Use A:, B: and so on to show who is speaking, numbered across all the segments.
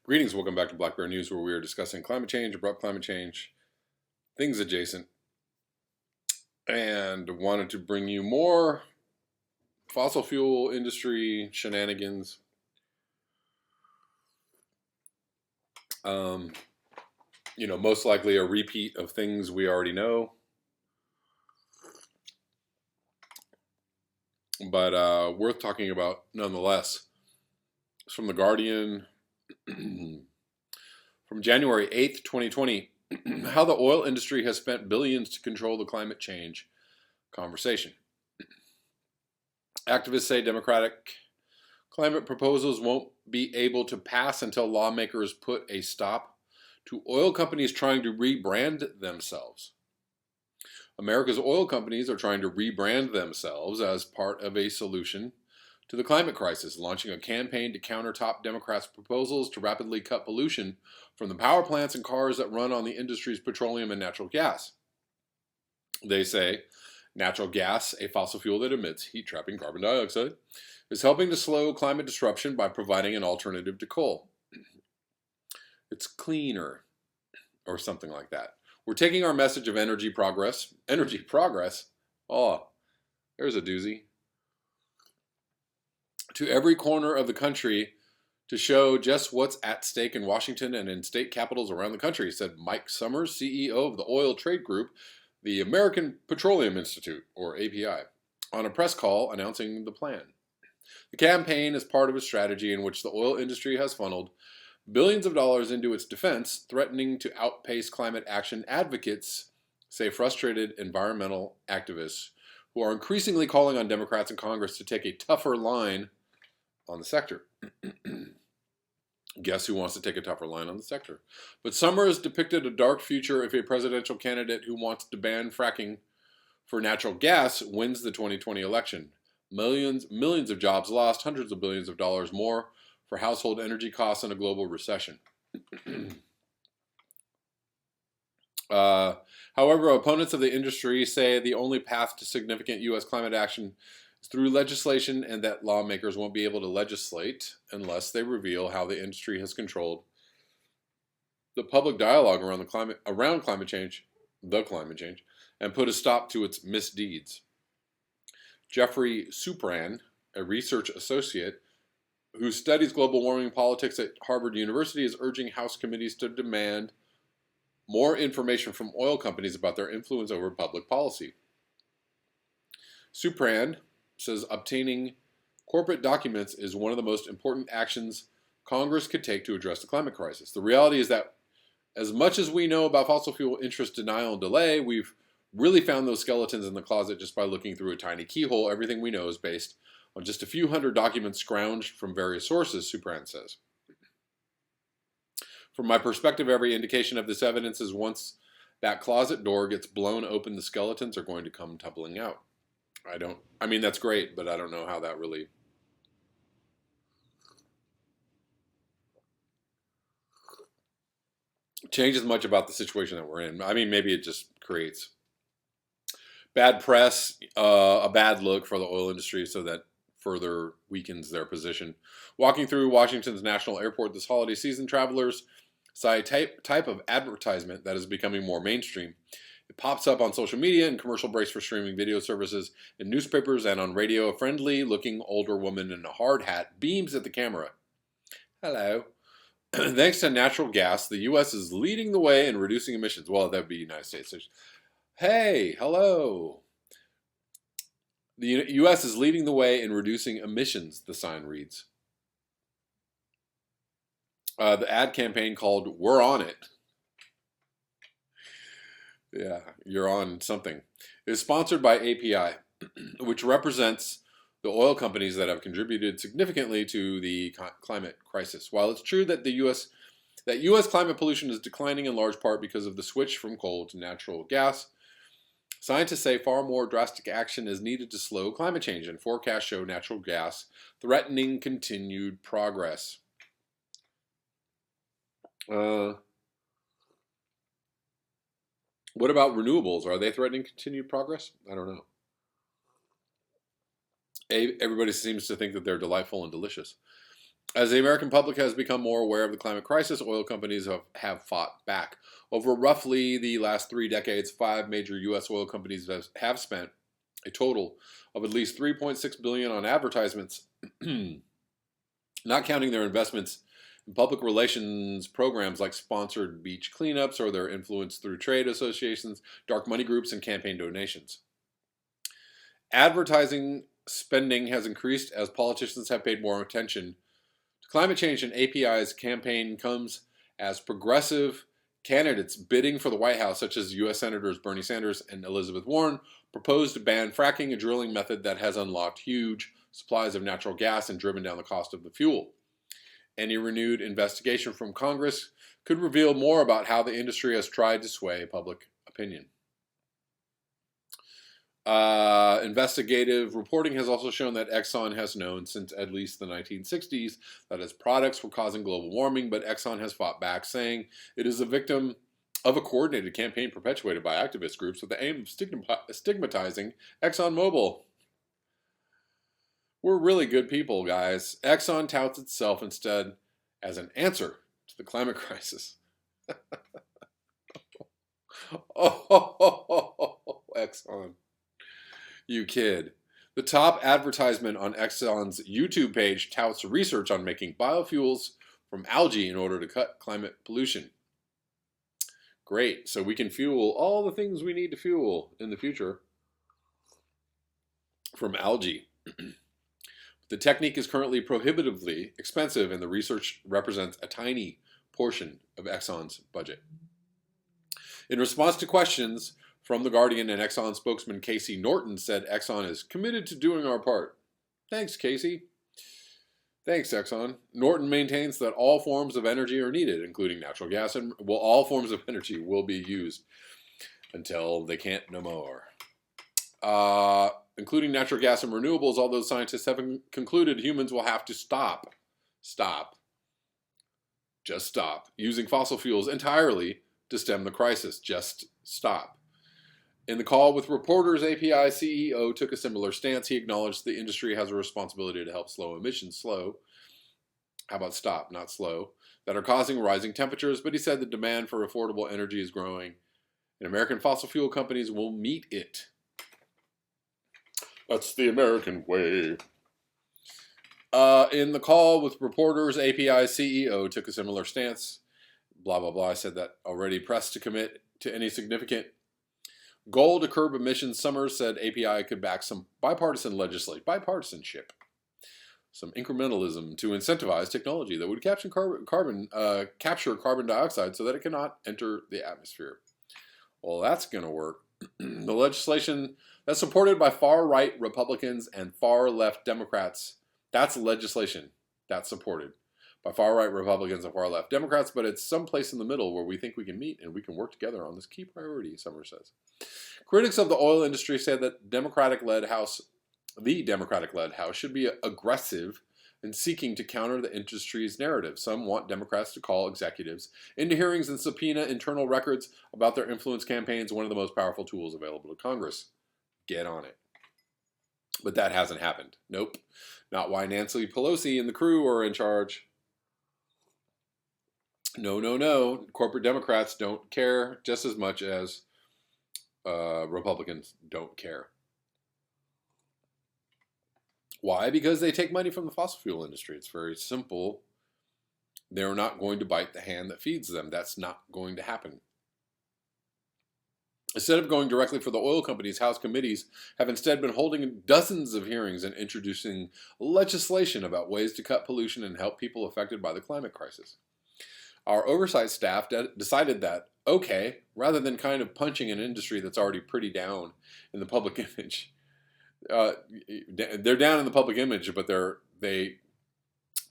A: Greetings, welcome back to Black Bear News, where we are discussing climate change, abrupt climate change, things adjacent, and wanted to bring you more fossil fuel industry shenanigans. Most likely a repeat of things we already know, but worth talking about nonetheless. It's from The Guardian. From January 8th, 2020, how the oil industry has spent billions to control the climate change conversation. Activists say Democratic climate proposals won't be able to pass until lawmakers put a stop to oil companies trying to rebrand themselves. America's oil companies are trying to rebrand themselves as part of a solution to the climate crisis, launching a campaign to counter top Democrats' proposals to rapidly cut pollution from the power plants and cars that run on the industry's petroleum and natural gas. They say natural gas, a fossil fuel that emits heat-trapping carbon dioxide, is helping to slow climate disruption by providing an alternative to coal. It's cleaner, or something like that. We're taking our message of energy progress, oh, there's a doozy, to every corner of the country to show just what's at stake in Washington and in state capitals around the country, said Mike Summers, CEO of the oil trade group, the American Petroleum Institute, or API, on a press call announcing the plan. The campaign is part of a strategy in which the oil industry has funneled billions of dollars into its defense, threatening to outpace climate action advocates, say frustrated environmental activists, who are increasingly calling on Democrats in Congress to take a tougher line on the sector. Guess who wants to take a tougher line on the sector? But Summers depicted a dark future if a presidential candidate who wants to ban fracking for natural gas wins the 2020 election. Millions of jobs lost, hundreds of billions of dollars more for household energy costs in a global recession. However, opponents of the industry say the only path to significant U.S. climate action is through legislation, and that lawmakers won't be able to legislate unless they reveal how the industry has controlled the public dialogue around climate change, and put a stop to its misdeeds. Jeffrey Supran, a research associate who studies global warming politics at Harvard University, is urging House committees to demand more information from oil companies about their influence over public policy. Supran says obtaining corporate documents is one of the most important actions Congress could take to address the climate crisis. The reality is that as much as we know about fossil fuel interest denial and delay, we've really found those skeletons in the closet just by looking through a tiny keyhole. Everything we know is based on just a few hundred documents scrounged from various sources, Supran says. From my perspective, every indication of this evidence is once that closet door gets blown open, the skeletons are going to come tumbling out. That's great, but I don't know how that really changes much about the situation that we're in. Maybe it just creates bad press, a bad look for the oil industry, so that further weakens their position. Walking through Washington's national airport this holiday season, travelers saw a type of advertisement that is becoming more mainstream. It pops up on social media and commercial breaks for streaming video services, in newspapers, and on radio. A friendly-looking older woman in a hard hat beams at the camera. Hello. Thanks to natural gas, the U.S. is leading the way in reducing emissions. Well, that would be United States. Hey, hello. The U.S. is leading the way in reducing emissions, the sign reads. The ad campaign called We're On It. Yeah, you're on something. It is sponsored by API, which represents the oil companies that have contributed significantly to the climate crisis. While it's true that U.S. climate pollution is declining in large part because of the switch from coal to natural gas, scientists say far more drastic action is needed to slow climate change, and forecasts show natural gas threatening continued progress. What about renewables? Are they threatening continued progress? I don't know. Everybody seems to think that they're delightful and delicious. As the American public has become more aware of the climate crisis, oil companies have fought back. Over roughly the last 3 decades, 5 major U.S. oil companies have spent a total of at least $3.6 billion on advertisements, not counting their investments in public relations programs like sponsored beach cleanups or their influence through trade associations, dark money groups, and campaign donations. Advertising spending has increased as politicians have paid more attention to climate change, and API's campaign comes as progressive candidates bidding for the White House, such as U.S. Senators Bernie Sanders and Elizabeth Warren, proposed to ban fracking, a drilling method that has unlocked huge supplies of natural gas and driven down the cost of the fuel. Any renewed investigation from Congress could reveal more about how the industry has tried to sway public opinion. Investigative reporting has also shown that Exxon has known since at least the 1960s that its products were causing global warming, but Exxon has fought back, saying it is a victim of a coordinated campaign perpetuated by activist groups with the aim of stigmatizing ExxonMobil. We're really good people, guys. Exxon touts itself instead as an answer to the climate crisis. Exxon. You kid. The top advertisement on Exxon's YouTube page touts research on making biofuels from algae in order to cut climate pollution. Great. So we can fuel all the things we need to fuel in the future from algae. The technique is currently prohibitively expensive, and the research represents a tiny portion of Exxon's budget. In response to questions from The Guardian, and Exxon spokesman Casey Norton said Exxon is committed to doing our part. Thanks, Casey. Thanks, Exxon. Norton maintains that all forms of energy are needed, including natural gas, and all forms of energy will be used until they can't no more. Including natural gas and renewables, although scientists have concluded humans will have to stop using fossil fuels entirely to stem the crisis. Just stop. In the call with reporters, API CEO took a similar stance. He acknowledged the industry has a responsibility to help slow emissions. How about stop, not slow, that are causing rising temperatures, but he said the demand for affordable energy is growing, and American fossil fuel companies will meet it. That's the American way. In the call with reporters, API CEO took a similar stance. Blah, blah, blah. I said that already. Pressed to commit to any significant goal to curb emissions, Summers said API could back some bipartisanship, some incrementalism to incentivize technology that would capture carbon dioxide so that it cannot enter the atmosphere. Well, that's going to work. The legislation that's supported by far-right Republicans and far-left Democrats, that's legislation that's supported by far-right Republicans and far-left Democrats, but it's someplace in the middle where we think we can meet and we can work together on this key priority, Summers says. Critics of the oil industry say that the Democratic-led House should be aggressive in seeking to counter the industry's narrative. Some want Democrats to call executives into hearings and subpoena internal records about their influence campaigns, one of the most powerful tools available to Congress. Get on it. But that hasn't happened. Nope. Not while Nancy Pelosi and the crew are in charge. No. Corporate Democrats don't care just as much as Republicans don't care. Why? Because they take money from the fossil fuel industry. It's very simple. They're not going to bite the hand that feeds them. That's not going to happen. Instead of going directly for the oil companies, House committees have instead been holding dozens of hearings and introducing legislation about ways to cut pollution and help people affected by the climate crisis. Our oversight staff decided that, okay, rather than kind of punching an industry that's already pretty down in the public image, they're down in the public image, but they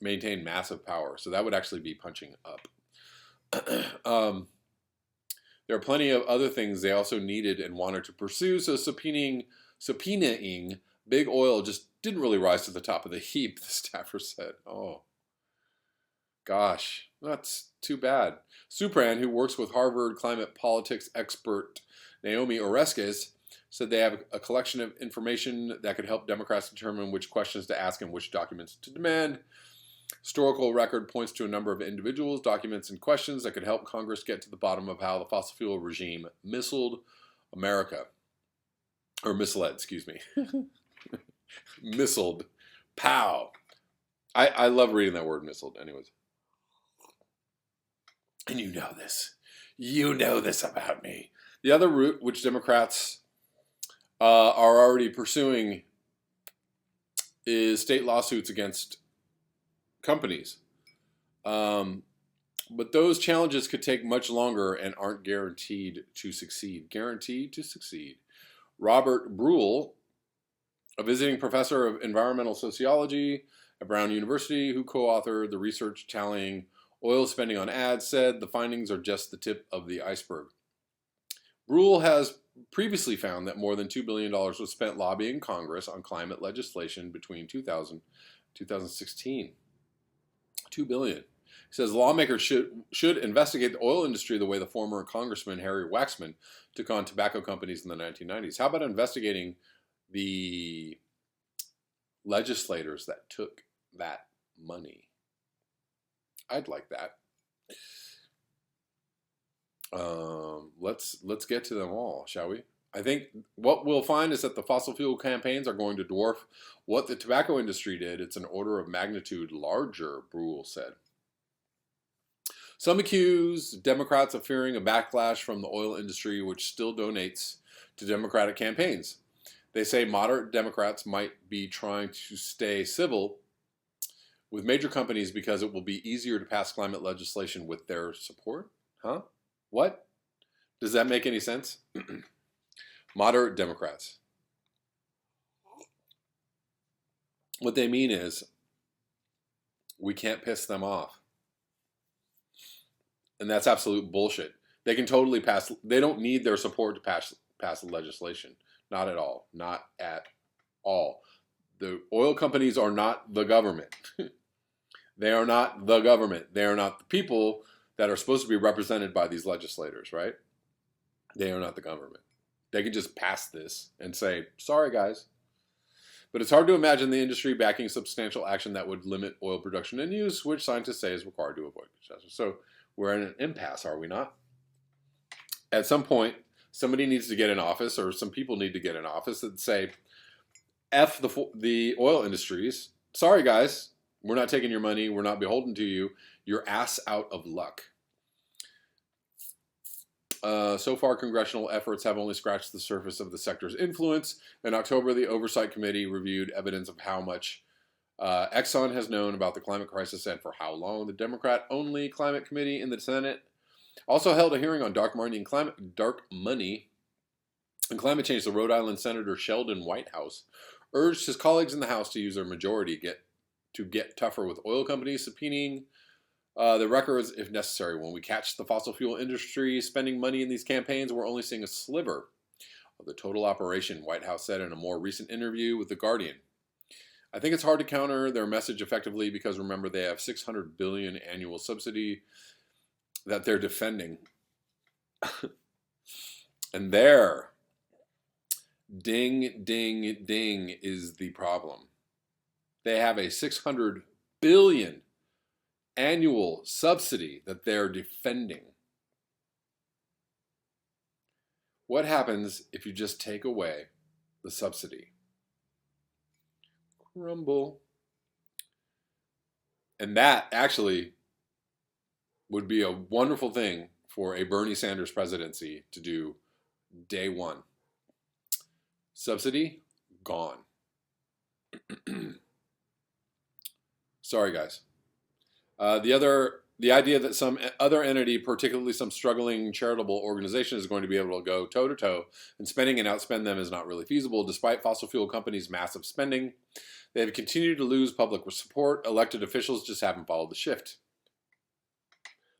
A: maintain massive power. So that would actually be punching up. There are plenty of other things they also needed and wanted to pursue, so subpoenaing big oil just didn't really rise to the top of the heap, the staffer said. Oh, gosh, that's too bad. Supran, who works with Harvard climate politics expert Naomi Oreskes, said they have a collection of information that could help Democrats determine which questions to ask and which documents to demand. Historical record points to a number of individuals, documents, and questions that could help Congress get to the bottom of how the fossil fuel regime misled America. Or misled, excuse me. Missiled. Pow. I love reading that word, missiled, anyways. And you know this. You know this about me. The other route, which Democrats are already pursuing, is state lawsuits against companies. But those challenges could take much longer and aren't guaranteed to succeed. Guaranteed to succeed. Robert Bruhl, a visiting professor of environmental sociology at Brown University, who co-authored the research tallying oil spending on ads, said the findings are just the tip of the iceberg. Bruhl has previously found that more than $2 billion was spent lobbying Congress on climate legislation between 2000 and 2016. $2 billion. He says lawmakers should investigate the oil industry the way the former Congressman Harry Waxman took on tobacco companies in the 1990s. How about investigating the legislators that took that money? I'd like that. Let's get to them all, shall we? I think what we'll find is that the fossil fuel campaigns are going to dwarf what the tobacco industry did. It's an order of magnitude larger, Bruhl said. Some accuse Democrats of fearing a backlash from the oil industry, which still donates to Democratic campaigns. They say moderate Democrats might be trying to stay civil with major companies because it will be easier to pass climate legislation with their support. Huh? What? Does that make any sense? Moderate Democrats. What they mean is we can't piss them off. And that's absolute bullshit. They can totally pass. They don't need their support to pass the legislation. Not at all. Not at all. The oil companies are not the government. They are not the government. They are not the people that are supposed to be represented by these legislators, right? They are not the government. They can just pass this and say, sorry, guys. But it's hard to imagine the industry backing substantial action that would limit oil production and use, which scientists say is required to avoid catastrophe. So we're in an impasse, are we not? At some point, somebody needs to get in office, or some people need to get in office and say, F the oil industries. Sorry, guys. We're not taking your money. We're not beholden to you. You're ass out of luck. So far, congressional efforts have only scratched the surface of the sector's influence. In October, the Oversight Committee reviewed evidence of how much Exxon has known about the climate crisis and for how long. The Democrat-only Climate Committee in the Senate also held a hearing on dark money and climate change. The Rhode Island Senator Sheldon Whitehouse urged his colleagues in the House to use their majority to get tougher with oil companies, subpoenaing the records if necessary. When we catch the fossil fuel industry spending money in these campaigns, we're only seeing a sliver of the total operation, Whitehouse said in a more recent interview with The Guardian. I think it's hard to counter their message effectively because, remember, they have $600 billion annual subsidy that they're defending. And there, ding, ding, ding is the problem. They have a $600 billion annual subsidy that they're defending. What happens if you just take away the subsidy? Crumble. And that actually would be a wonderful thing for a Bernie Sanders presidency to do day one. Subsidy, gone. Sorry, guys. The idea that some other entity, particularly some struggling charitable organization, is going to be able to go toe-to-toe in spending and outspend them is not really feasible. Despite fossil fuel companies' massive spending, they have continued to lose public support. Elected officials just haven't followed the shift.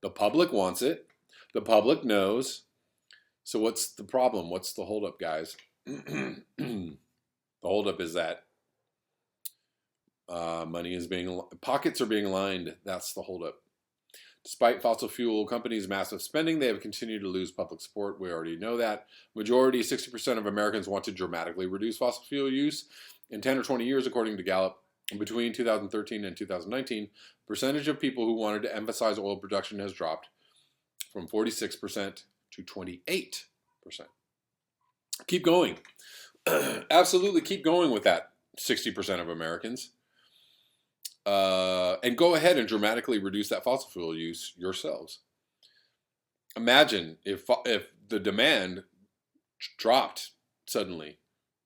A: The public wants it. The public knows. So what's the problem? What's the holdup, guys? The holdup is that pockets are being lined. That's the holdup. Despite fossil fuel companies' massive spending, they have continued to lose public support. We already know that. Majority, 60% of Americans want to dramatically reduce fossil fuel use in 10 or 20 years, according to Gallup. Between 2013 and 2019, the percentage of people who wanted to emphasize oil production has dropped from 46% to 28%. Keep going. Absolutely keep going with that 60% of Americans. And go ahead and dramatically reduce that fossil fuel use yourselves. Imagine if the demand dropped suddenly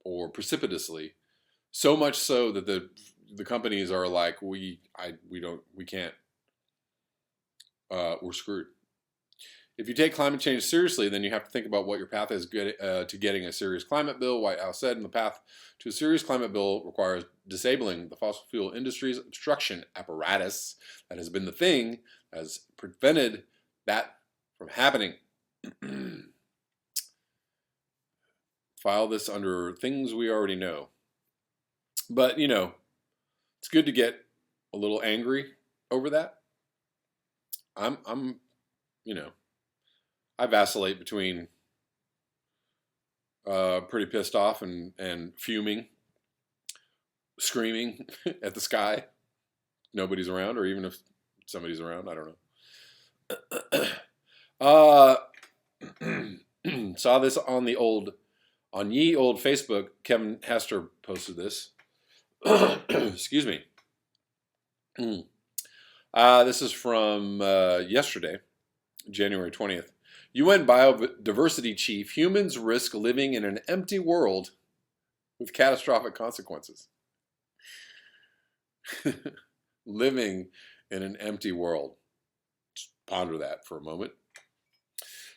A: or precipitously, so much so that the companies are like, we can't, we're screwed. If you take climate change seriously, then you have to think about what your path is to getting a serious climate bill. White House said, and the path to a serious climate bill requires disabling the fossil fuel industry's obstruction apparatus. That has been the thing that has prevented that from happening. File this under things we already know. But, you know, it's good to get a little angry over that. I'm you know, I vacillate between pretty pissed off and fuming, screaming at the sky. Nobody's around, or even if somebody's around, I don't know. Saw this on ye old Facebook. Kevin Hester posted this. Excuse me. This is from yesterday, January 20th. UN Biodiversity Chief, humans risk living in an empty world with catastrophic consequences. Living in an empty world. Just ponder that for a moment.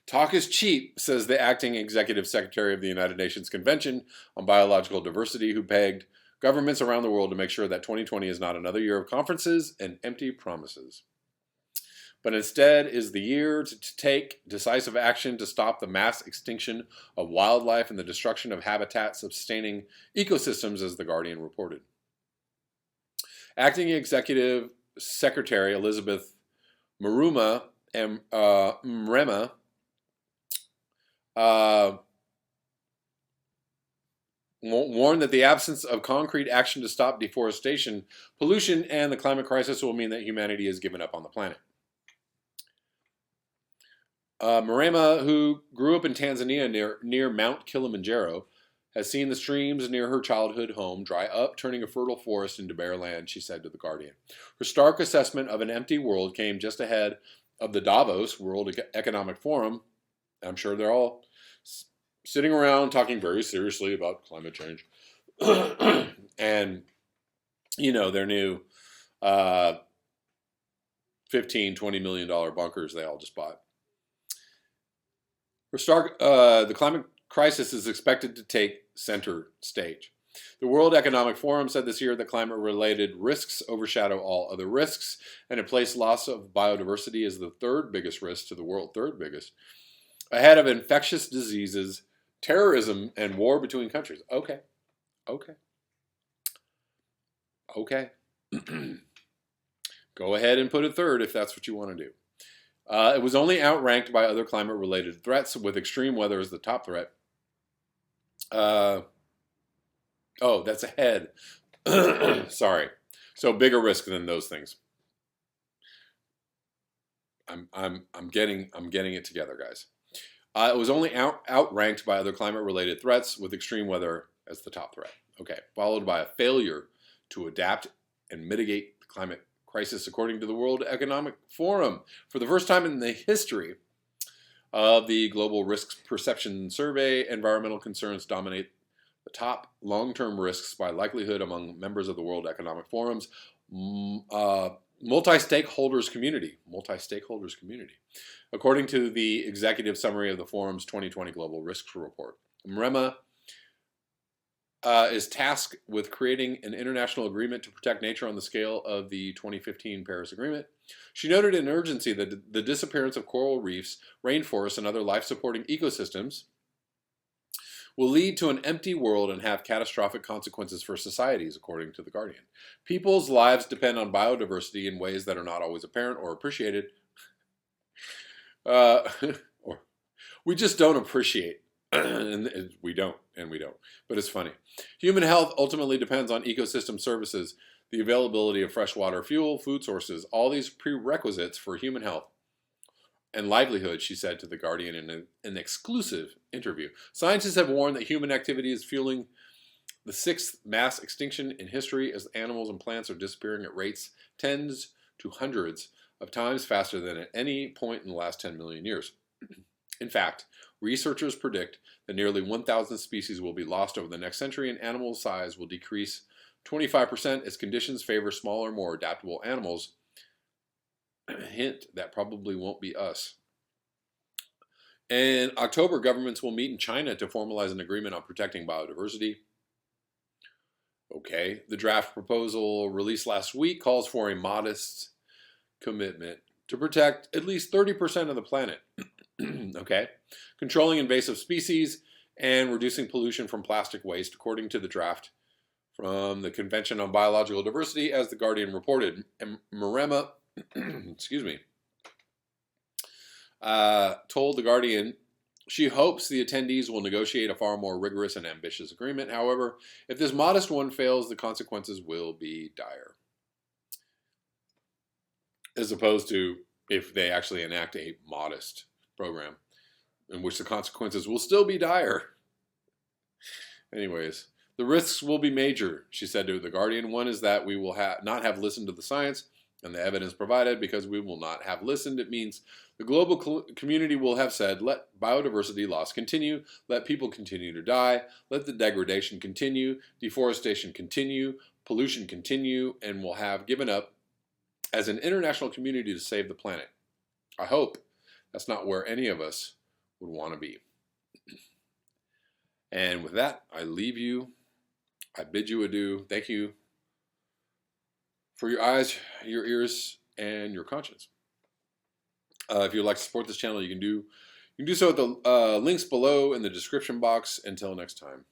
A: Talk is cheap, says the acting executive secretary of the United Nations Convention on Biological Diversity, who begged governments around the world to make sure that 2020 is not another year of conferences and empty promises, but instead is the year to take decisive action to stop the mass extinction of wildlife and the destruction of habitat-sustaining ecosystems, as The Guardian reported. Acting Executive Secretary Elizabeth Mrema warned that the absence of concrete action to stop deforestation, pollution, and the climate crisis will mean that humanity has given up on the planet. Mrema, who grew up in Tanzania near Mount Kilimanjaro, has seen the streams near her childhood home dry up, turning a fertile forest into bare land, she said to The Guardian. Her stark assessment of an empty world came just ahead of the Davos World Economic Forum. I'm sure they're all sitting around talking very seriously about climate change. And, you know, their new $15, $20 million bunkers they all just bought. The climate crisis is expected to take center stage. The World Economic Forum said this year that climate-related risks overshadow all other risks, and it placed loss of biodiversity as the third biggest risk to the world, ahead of infectious diseases, terrorism, and war between countries. Okay. Go ahead and put it third if that's what you want to do. It was only outranked by other climate-related threats, with extreme weather as the top threat. That's ahead. Sorry. So bigger risk than those things. I'm getting it together, guys. It was only outranked by other climate-related threats, with extreme weather as the top threat. Okay, followed by a failure to adapt and mitigate the climate crisis, according to the World Economic Forum. For the first time in the history of the Global Risks Perception Survey, environmental concerns dominate the top long-term risks by likelihood among members of the World Economic Forum's multi-stakeholders community, according to the executive summary of the forum's 2020 Global Risks Report. Mrema is tasked with creating an international agreement to protect nature on the scale of the 2015 Paris Agreement. She noted in urgency that the disappearance of coral reefs, rainforests, and other life-supporting ecosystems will lead to an empty world and have catastrophic consequences for societies, according to The Guardian. People's lives depend on biodiversity in ways that are not always apparent or appreciated. Or we just don't appreciate, and we don't. and we don't. But it's funny. Human health ultimately depends on ecosystem services, the availability of fresh water, fuel, food sources, all these prerequisites for human health and livelihood, she said to The Guardian in an exclusive interview. Scientists have warned that human activity is fueling the sixth mass extinction in history as animals and plants are disappearing at rates tens to hundreds of times faster than at any point in the last 10 million years. In fact, researchers predict that nearly 1,000 species will be lost over the next century and animal size will decrease 25% as conditions favor smaller, more adaptable animals. Hint, that probably won't be us. In October, governments will meet in China to formalize an agreement on protecting biodiversity. Okay, the draft proposal released last week calls for a modest commitment to protect at least 30% of the planet. Okay, controlling invasive species and reducing pollution from plastic waste, according to the draft from the Convention on Biological Diversity, as The Guardian reported. And Marema, excuse me, told The Guardian she hopes the attendees will negotiate a far more rigorous and ambitious agreement. However, if this modest one fails, the consequences will be dire. As opposed to if they actually enact a modest program in which the consequences will still be dire. Anyways, the risks will be major, she said to The Guardian. One is that we will not have listened to the science and the evidence provided. Because we will not have listened, it means the global community will have said, let biodiversity loss continue, let people continue to die, let the degradation continue, deforestation continue, pollution continue, and will have given up as an international community to save the planet. I hope that's not where any of us would want to be. And with that, I leave you. I bid you adieu. Thank you for your eyes, your ears, and your conscience. If you'd like to support this channel, you can do so at the links below in the description box. Until next time.